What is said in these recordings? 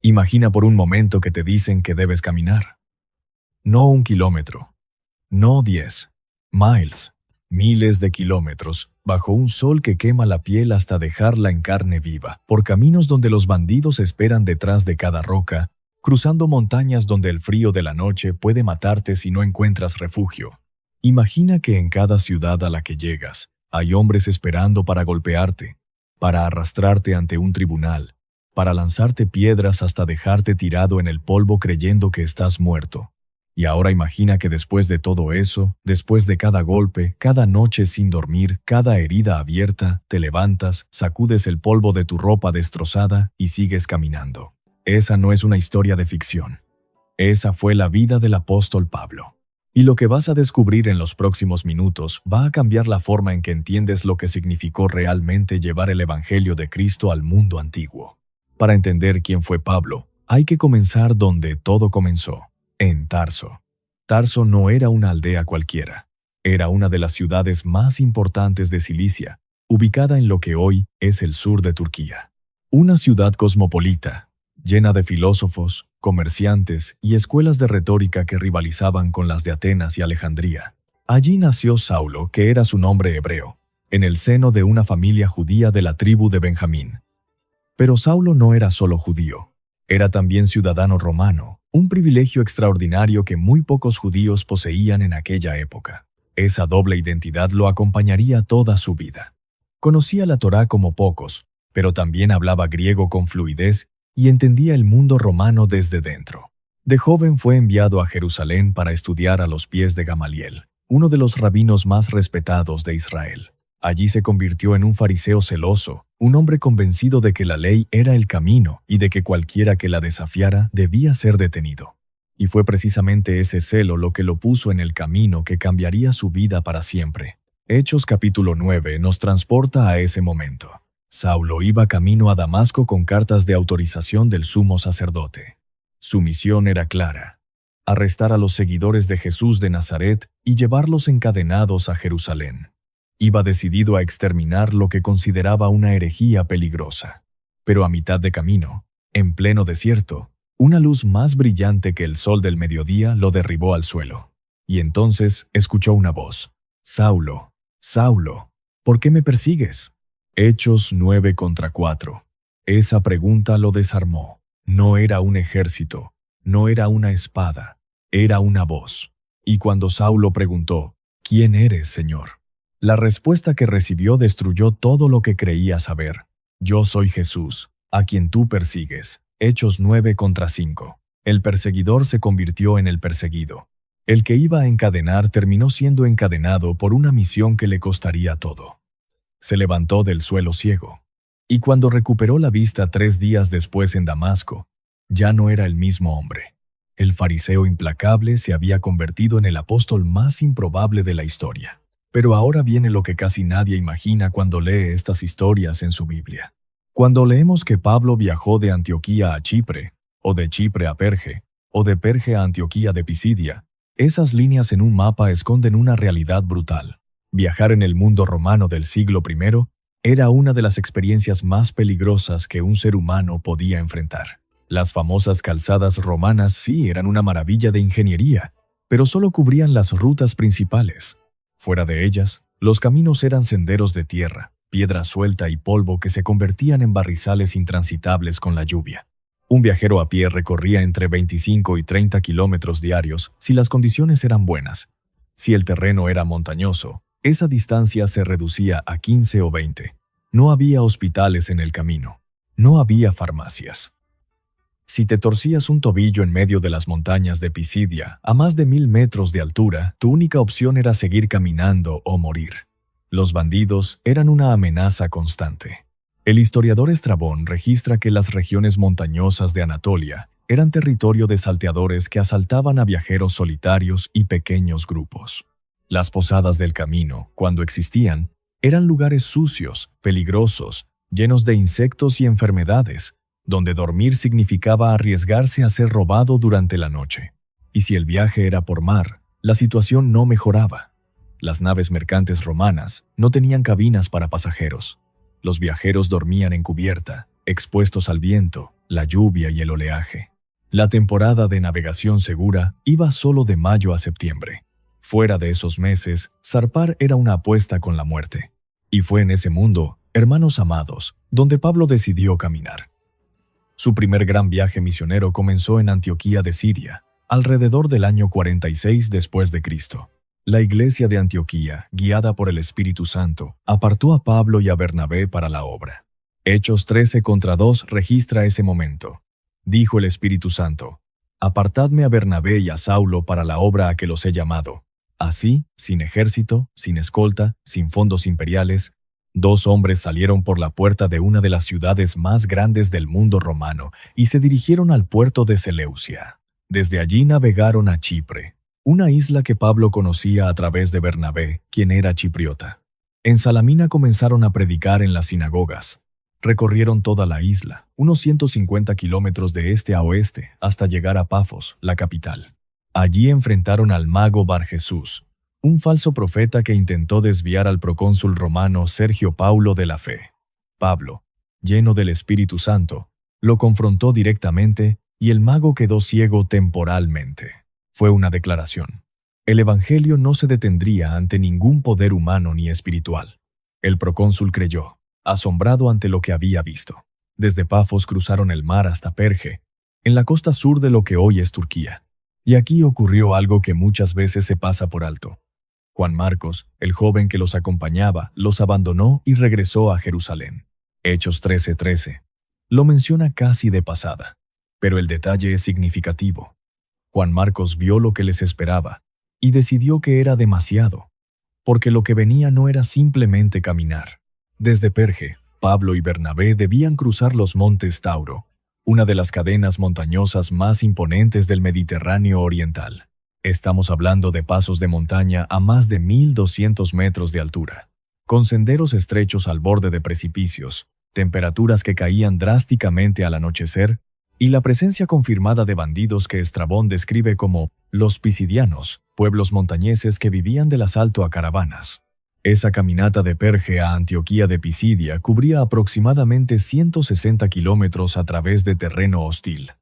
Imagina por un momento que te dicen que debes caminar. No 1 kilómetro, no 10 miles, miles de kilómetros, bajo un sol que quema la piel hasta dejarla en carne viva, por caminos donde los bandidos esperan detrás de cada roca, cruzando montañas donde el frío de la noche puede matarte si no encuentras refugio. Imagina que en cada ciudad a la que llegas, hay hombres esperando para golpearte, para arrastrarte ante un tribunal, para lanzarte piedras hasta dejarte tirado en el polvo creyendo que estás muerto. Y ahora imagina que después de todo eso, después de cada golpe, cada noche sin dormir, cada herida abierta, te levantas, sacudes el polvo de tu ropa destrozada y sigues caminando. Esa no es una historia de ficción. Esa fue la vida del apóstol Pablo. Y lo que vas a descubrir en los próximos minutos va a cambiar la forma en que entiendes lo que significó realmente llevar el Evangelio de Cristo al mundo antiguo. Para entender quién fue Pablo, hay que comenzar donde todo comenzó, en Tarso. Tarso no era una aldea cualquiera. Era una de las ciudades más importantes de Cilicia, ubicada en lo que hoy es el sur de Turquía. Una ciudad cosmopolita, llena de filósofos, comerciantes y escuelas de retórica que rivalizaban con las de Atenas y Alejandría. Allí nació Saulo, que era su nombre hebreo, en el seno de una familia judía de la tribu de Benjamín. Pero Saulo no era solo judío, era también ciudadano romano, un privilegio extraordinario que muy pocos judíos poseían en aquella época. Esa doble identidad lo acompañaría toda su vida. Conocía la Torá como pocos, pero también hablaba griego con fluidez y entendía el mundo romano desde dentro. De joven fue enviado a Jerusalén para estudiar a los pies de Gamaliel, uno de los rabinos más respetados de Israel. Allí se convirtió en un fariseo celoso, un hombre convencido de que la ley era el camino y de que cualquiera que la desafiara debía ser detenido. Y fue precisamente ese celo lo que lo puso en el camino que cambiaría su vida para siempre. Hechos capítulo 9 nos transporta a ese momento. Saulo iba camino a Damasco con cartas de autorización del sumo sacerdote. Su misión era clara: arrestar a los seguidores de Jesús de Nazaret y llevarlos encadenados a Jerusalén. Iba decidido a exterminar lo que consideraba una herejía peligrosa. Pero a mitad de camino, en pleno desierto, una luz más brillante que el sol del mediodía lo derribó al suelo. Y entonces escuchó una voz: «Saulo, Saulo, ¿por qué me persigues?». Hechos 9:4. Esa pregunta lo desarmó. No era un ejército, no era una espada, era una voz. Y cuando Saulo preguntó: «¿Quién eres, Señor?», la respuesta que recibió destruyó todo lo que creía saber. «Yo soy Jesús, a quien tú persigues». Hechos 9:5. El perseguidor se convirtió en el perseguido. El que iba a encadenar terminó siendo encadenado por una misión que le costaría todo. Se levantó del suelo ciego. Y cuando recuperó la vista 3 días después en Damasco, ya no era el mismo hombre. El fariseo implacable se había convertido en el apóstol más improbable de la historia. Pero ahora viene lo que casi nadie imagina cuando lee estas historias en su Biblia. Cuando leemos que Pablo viajó de Antioquía a Chipre, o de Chipre a Perge, o de Perge a Antioquía de Pisidia, esas líneas en un mapa esconden una realidad brutal. Viajar en el mundo romano del siglo I era una de las experiencias más peligrosas que un ser humano podía enfrentar. Las famosas calzadas romanas sí eran una maravilla de ingeniería, pero solo cubrían las rutas principales. Fuera de ellas, los caminos eran senderos de tierra, piedra suelta y polvo que se convertían en barrizales intransitables con la lluvia. Un viajero a pie recorría entre 25 y 30 kilómetros diarios si las condiciones eran buenas. Si el terreno era montañoso, esa distancia se reducía a 15 o 20. No había hospitales en el camino. No había farmacias. Si te torcías un tobillo en medio de las montañas de Pisidia, a más de 1000 metros de altura, tu única opción era seguir caminando o morir. Los bandidos eran una amenaza constante. El historiador Estrabón registra que las regiones montañosas de Anatolia eran territorio de salteadores que asaltaban a viajeros solitarios y pequeños grupos. Las posadas del camino, cuando existían, eran lugares sucios, peligrosos, llenos de insectos y enfermedades, donde dormir significaba arriesgarse a ser robado durante la noche. Y si el viaje era por mar, la situación no mejoraba. Las naves mercantes romanas no tenían cabinas para pasajeros. Los viajeros dormían en cubierta, expuestos al viento, la lluvia y el oleaje. La temporada de navegación segura iba solo de mayo a septiembre. Fuera de esos meses, zarpar era una apuesta con la muerte. Y fue en ese mundo, hermanos amados, donde Pablo decidió caminar. Su primer gran viaje misionero comenzó en Antioquía de Siria, alrededor del año 46 después de Cristo. La iglesia de Antioquía, guiada por el Espíritu Santo, apartó a Pablo y a Bernabé para la obra. Hechos 13:2 registra ese momento. Dijo el Espíritu Santo: «Apartadme a Bernabé y a Saulo para la obra a que los he llamado». Así, sin ejército, sin escolta, sin fondos imperiales, 2 hombres salieron por la puerta de una de las ciudades más grandes del mundo romano y se dirigieron al puerto de Seleucia. Desde allí navegaron a Chipre, una isla que Pablo conocía a través de Bernabé, quien era chipriota. En Salamina comenzaron a predicar en las sinagogas. Recorrieron toda la isla, unos 150 kilómetros de este a oeste, hasta llegar a Pafos, la capital. Allí enfrentaron al mago Barjesús, un falso profeta que intentó desviar al procónsul romano Sergio Paulo de la fe. Pablo, lleno del Espíritu Santo, lo confrontó directamente y el mago quedó ciego temporalmente. Fue una declaración. El evangelio no se detendría ante ningún poder humano ni espiritual. El procónsul creyó, asombrado ante lo que había visto. Desde Pafos cruzaron el mar hasta Perge, en la costa sur de lo que hoy es Turquía. Y aquí ocurrió algo que muchas veces se pasa por alto. Juan Marcos, el joven que los acompañaba, los abandonó y regresó a Jerusalén. Hechos 13:13. Lo menciona casi de pasada, pero el detalle es significativo. Juan Marcos vio lo que les esperaba y decidió que era demasiado, porque lo que venía no era simplemente caminar. Desde Perge, Pablo y Bernabé debían cruzar los montes Tauro, una de las cadenas montañosas más imponentes del Mediterráneo oriental. Estamos hablando de pasos de montaña a más de 1.200 metros de altura, con senderos estrechos al borde de precipicios, temperaturas que caían drásticamente al anochecer y la presencia confirmada de bandidos que Estrabón describe como los pisidianos, pueblos montañeses que vivían del asalto a caravanas. Esa caminata de Perge a Antioquía de Pisidia cubría aproximadamente 160 kilómetros a través de terreno hostil.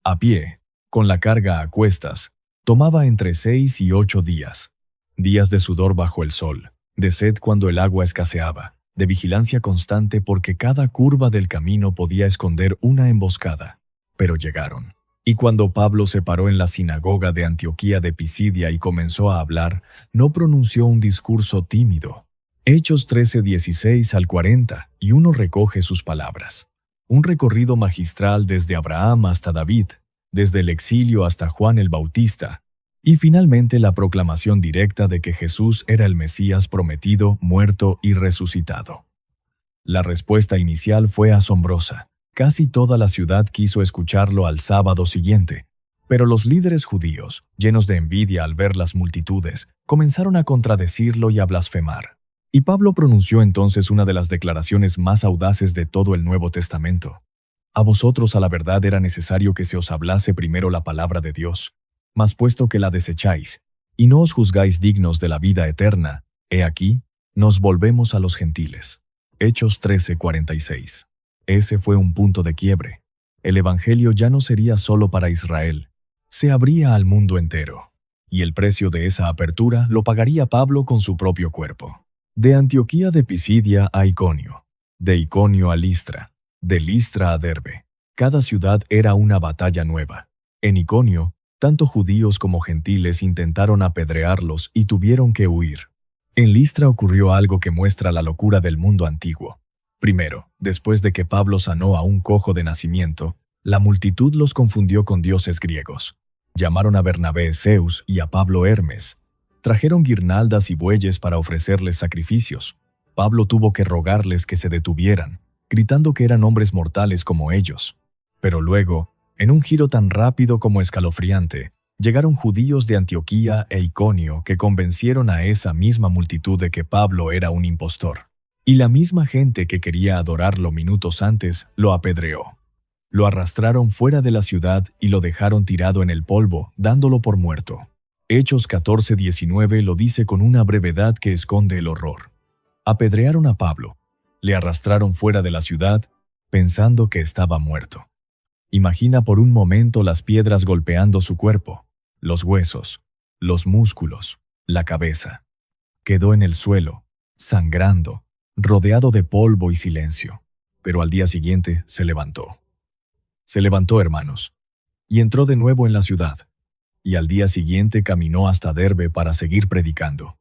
A pie, con la carga a cuestas, tomaba entre 6 y 8 días. Días de sudor bajo el sol, de sed cuando el agua escaseaba, de vigilancia constante porque cada curva del camino podía esconder una emboscada. Pero llegaron. Y cuando Pablo se paró en la sinagoga de Antioquía de Pisidia y comenzó a hablar, no pronunció un discurso tímido. Hechos 13:16 al 40, y uno recoge sus palabras. Un recorrido magistral desde Abraham hasta David, desde el exilio hasta Juan el Bautista, y finalmente la proclamación directa de que Jesús era el Mesías prometido, muerto y resucitado. La respuesta inicial fue asombrosa. Casi toda la ciudad quiso escucharlo al sábado siguiente, pero los líderes judíos, llenos de envidia al ver las multitudes, comenzaron a contradecirlo y a blasfemar. Y Pablo pronunció entonces una de las declaraciones más audaces de todo el Nuevo Testamento. A vosotros a la verdad era necesario que se os hablase primero la palabra de Dios, mas puesto que la desecháis, y no os juzgáis dignos de la vida eterna, he aquí, nos volvemos a los gentiles. Hechos 13:46. Ese fue un punto de quiebre. El evangelio ya no sería solo para Israel, se abría al mundo entero. Y el precio de esa apertura lo pagaría Pablo con su propio cuerpo. De Antioquía de Pisidia a Iconio, de Iconio a Listra, de Listra a Derbe. Cada ciudad era una batalla nueva. En Iconio, tanto judíos como gentiles intentaron apedrearlos y tuvieron que huir. En Listra ocurrió algo que muestra la locura del mundo antiguo. Primero, después de que Pablo sanó a un cojo de nacimiento, la multitud los confundió con dioses griegos. Llamaron a Bernabé Zeus y a Pablo Hermes. Trajeron guirnaldas y bueyes para ofrecerles sacrificios. Pablo tuvo que rogarles que se detuvieran, gritando que eran hombres mortales como ellos. Pero luego, en un giro tan rápido como escalofriante, llegaron judíos de Antioquía e Iconio que convencieron a esa misma multitud de que Pablo era un impostor. Y la misma gente que quería adorarlo minutos antes lo apedreó. Lo arrastraron fuera de la ciudad y lo dejaron tirado en el polvo, dándolo por muerto. Hechos 14:19 lo dice con una brevedad que esconde el horror. Apedrearon a Pablo, le arrastraron fuera de la ciudad, pensando que estaba muerto. Imagina por un momento las piedras golpeando su cuerpo, los huesos, los músculos, la cabeza. Quedó en el suelo, sangrando, rodeado de polvo y silencio. Pero al día siguiente se levantó. Se levantó, hermanos, y entró de nuevo en la ciudad. Y al día siguiente caminó hasta Derbe para seguir predicando.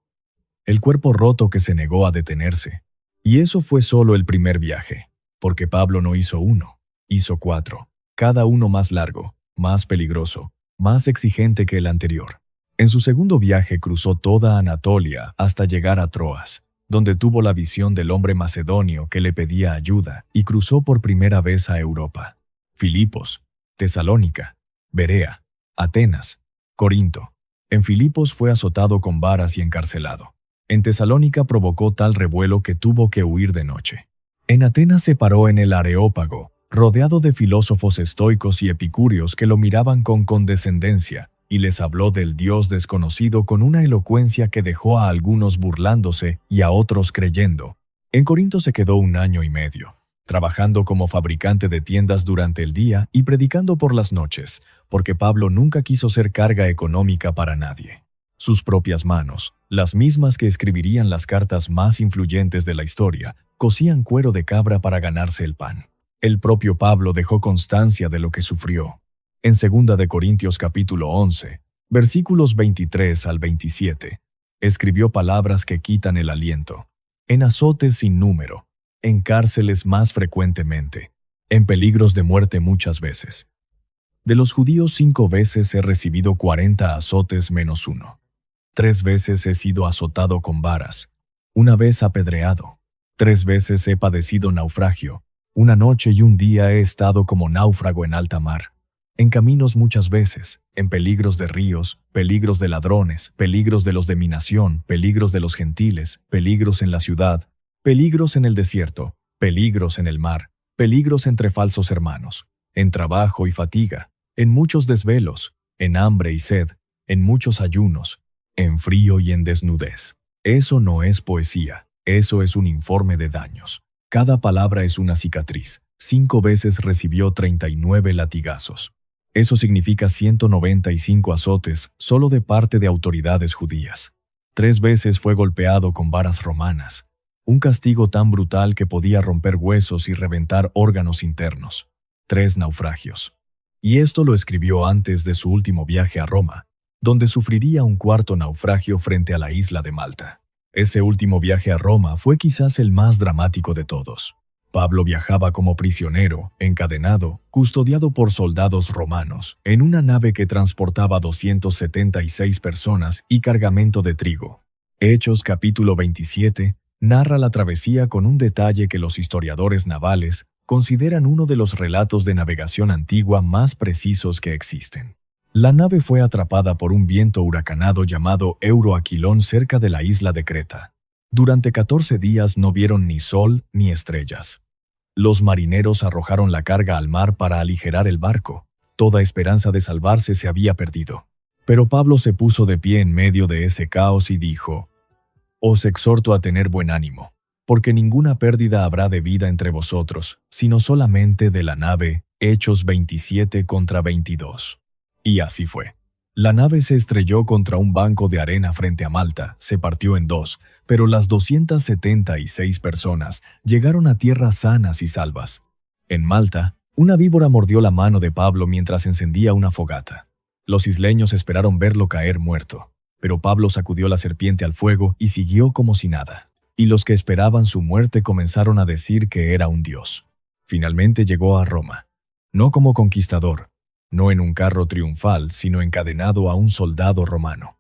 El cuerpo roto que se negó a detenerse. Y eso fue solo el primer viaje, porque Pablo no hizo uno, hizo 4, cada uno más largo, más peligroso, más exigente que el anterior. En su segundo viaje cruzó toda Anatolia hasta llegar a Troas, donde tuvo la visión del hombre macedonio que le pedía ayuda y cruzó por primera vez a Europa. Filipos, Tesalónica, Berea, Atenas, Corinto. En Filipos fue azotado con varas y encarcelado. En Tesalónica provocó tal revuelo que tuvo que huir de noche. En Atenas se paró en el Areópago, rodeado de filósofos estoicos y epicúreos que lo miraban con condescendencia, y les habló del Dios desconocido con una elocuencia que dejó a algunos burlándose y a otros creyendo. En Corinto se quedó 1 año y medio, trabajando como fabricante de tiendas durante el día y predicando por las noches, porque Pablo nunca quiso ser carga económica para nadie. Sus propias manos, las mismas que escribirían las cartas más influyentes de la historia, cosían cuero de cabra para ganarse el pan. El propio Pablo dejó constancia de lo que sufrió. En 2 de Corintios capítulo 11, versículos 23 al 27, escribió palabras que quitan el aliento. En azotes sin número, en cárceles más frecuentemente, en peligros de muerte muchas veces. De los judíos 5 veces he recibido 40 azotes menos 1. 3 veces he sido azotado con varas, 1 vez apedreado, 3 veces he padecido naufragio, 1 noche y 1 día he estado como náufrago en alta mar. En caminos muchas veces, en peligros de ríos, peligros de ladrones, peligros de los de mi nación, peligros de los gentiles, peligros en la ciudad, peligros en el desierto, peligros en el mar, peligros entre falsos hermanos, en trabajo y fatiga, en muchos desvelos, en hambre y sed, en muchos ayunos, en frío y en desnudez. Eso no es poesía, eso es un informe de daños. Cada palabra es una cicatriz. 5 veces recibió 39 latigazos. Eso significa 195 azotes solo de parte de autoridades judías. 3 veces fue golpeado con varas romanas, un castigo tan brutal que podía romper huesos y reventar órganos internos. 3 naufragios. Y esto lo escribió antes de su último viaje a Roma, donde sufriría un 4º naufragio frente a la isla de Malta. Ese último viaje a Roma fue quizás el más dramático de todos. Pablo viajaba como prisionero, encadenado, custodiado por soldados romanos, en una nave que transportaba 276 personas y cargamento de trigo. Hechos capítulo 27 narra la travesía con un detalle que los historiadores navales consideran uno de los relatos de navegación antigua más precisos que existen. La nave fue atrapada por un viento huracanado llamado Euroaquilón cerca de la isla de Creta. Durante 14 días no vieron ni sol ni estrellas. Los marineros arrojaron la carga al mar para aligerar el barco. Toda esperanza de salvarse se había perdido. Pero Pablo se puso de pie en medio de ese caos y dijo: «Os exhorto a tener buen ánimo, porque ninguna pérdida habrá de vida entre vosotros, sino solamente de la nave». Hechos 27:22. Y así fue. La nave se estrelló contra un banco de arena frente a Malta, se partió en 2, pero las 276 personas llegaron a tierra sanas y salvas. En Malta, una víbora mordió la mano de Pablo mientras encendía una fogata. Los isleños esperaron verlo caer muerto, pero Pablo sacudió la serpiente al fuego y siguió como si nada. Y los que esperaban su muerte comenzaron a decir que era un dios. Finalmente llegó a Roma, no como conquistador, no en un carro triunfal, sino encadenado a un soldado romano.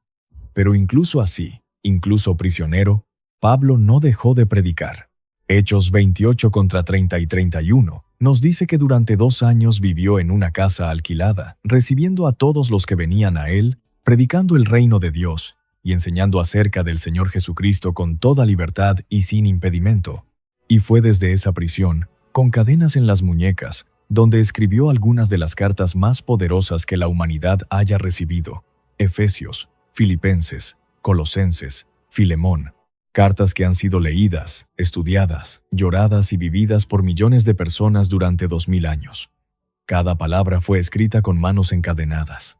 Pero incluso así, incluso prisionero, Pablo no dejó de predicar. Hechos 28:30 y 31 nos dice que durante 2 años vivió en una casa alquilada, recibiendo a todos los que venían a él, predicando el reino de Dios y enseñando acerca del Señor Jesucristo con toda libertad y sin impedimento. Y fue desde esa prisión, con cadenas en las muñecas, donde escribió algunas de las cartas más poderosas que la humanidad haya recibido: Efesios, Filipenses, Colosenses, Filemón, cartas que han sido leídas, estudiadas, lloradas y vividas por millones de personas durante 2000 años. Cada palabra fue escrita con manos encadenadas.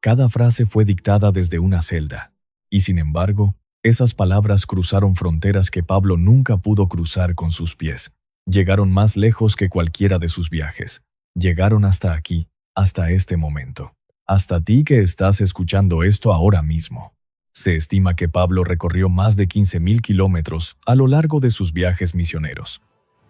Cada frase fue dictada desde una celda. Y sin embargo, esas palabras cruzaron fronteras que Pablo nunca pudo cruzar con sus pies. Llegaron más lejos que cualquiera de sus viajes. Llegaron hasta aquí, hasta este momento. Hasta ti que estás escuchando esto ahora mismo. Se estima que Pablo recorrió más de 15.000 kilómetros a lo largo de sus viajes misioneros.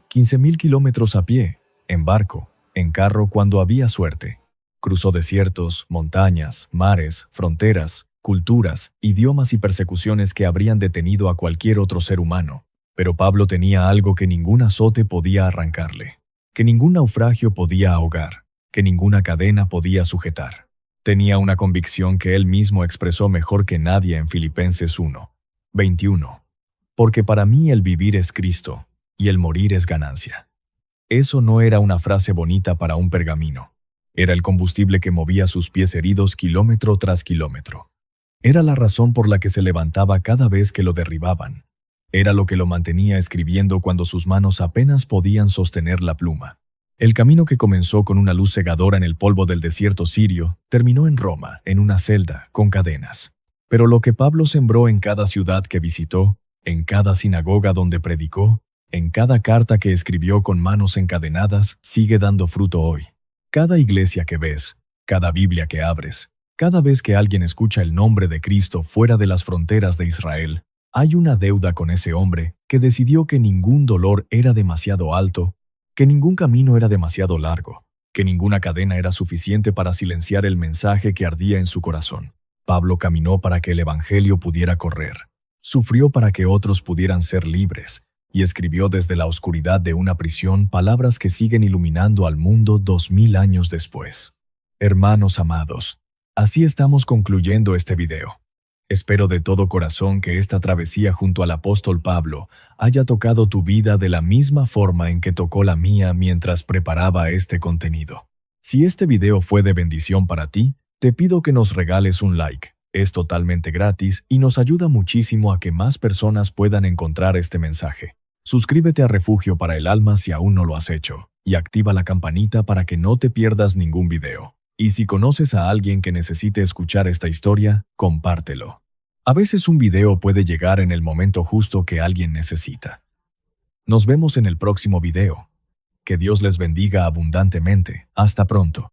15.000 kilómetros a pie, en barco, en carro cuando había suerte. Cruzó desiertos, montañas, mares, fronteras, culturas, idiomas y persecuciones que habrían detenido a cualquier otro ser humano. Pero Pablo tenía algo que ningún azote podía arrancarle, que ningún naufragio podía ahogar, que ninguna cadena podía sujetar. Tenía una convicción que él mismo expresó mejor que nadie en Filipenses 1:21. Porque para mí el vivir es Cristo, y el morir es ganancia. Eso no era una frase bonita para un pergamino. Era el combustible que movía sus pies heridos kilómetro tras kilómetro. Era la razón por la que se levantaba cada vez que lo derribaban. Era lo que lo mantenía escribiendo cuando sus manos apenas podían sostener la pluma. El camino que comenzó con una luz cegadora en el polvo del desierto sirio, terminó en Roma, en una celda, con cadenas. Pero lo que Pablo sembró en cada ciudad que visitó, en cada sinagoga donde predicó, en cada carta que escribió con manos encadenadas, sigue dando fruto hoy. Cada iglesia que ves, cada Biblia que abres, cada vez que alguien escucha el nombre de Cristo fuera de las fronteras de Israel, hay una deuda con ese hombre que decidió que ningún dolor era demasiado alto, que ningún camino era demasiado largo, que ninguna cadena era suficiente para silenciar el mensaje que ardía en su corazón. Pablo caminó para que el evangelio pudiera correr, sufrió para que otros pudieran ser libres, y escribió desde la oscuridad de una prisión palabras que siguen iluminando al mundo 2000 años después. Hermanos amados, así estamos concluyendo este video. Espero de todo corazón que esta travesía junto al apóstol Pablo haya tocado tu vida de la misma forma en que tocó la mía mientras preparaba este contenido. Si este video fue de bendición para ti, te pido que nos regales un like. Es totalmente gratis y nos ayuda muchísimo a que más personas puedan encontrar este mensaje. Suscríbete a Refugio para el Alma si aún no lo has hecho, y activa la campanita para que no te pierdas ningún video. Y si conoces a alguien que necesite escuchar esta historia, compártelo. A veces un video puede llegar en el momento justo que alguien necesita. Nos vemos en el próximo video. Que Dios les bendiga abundantemente. Hasta pronto.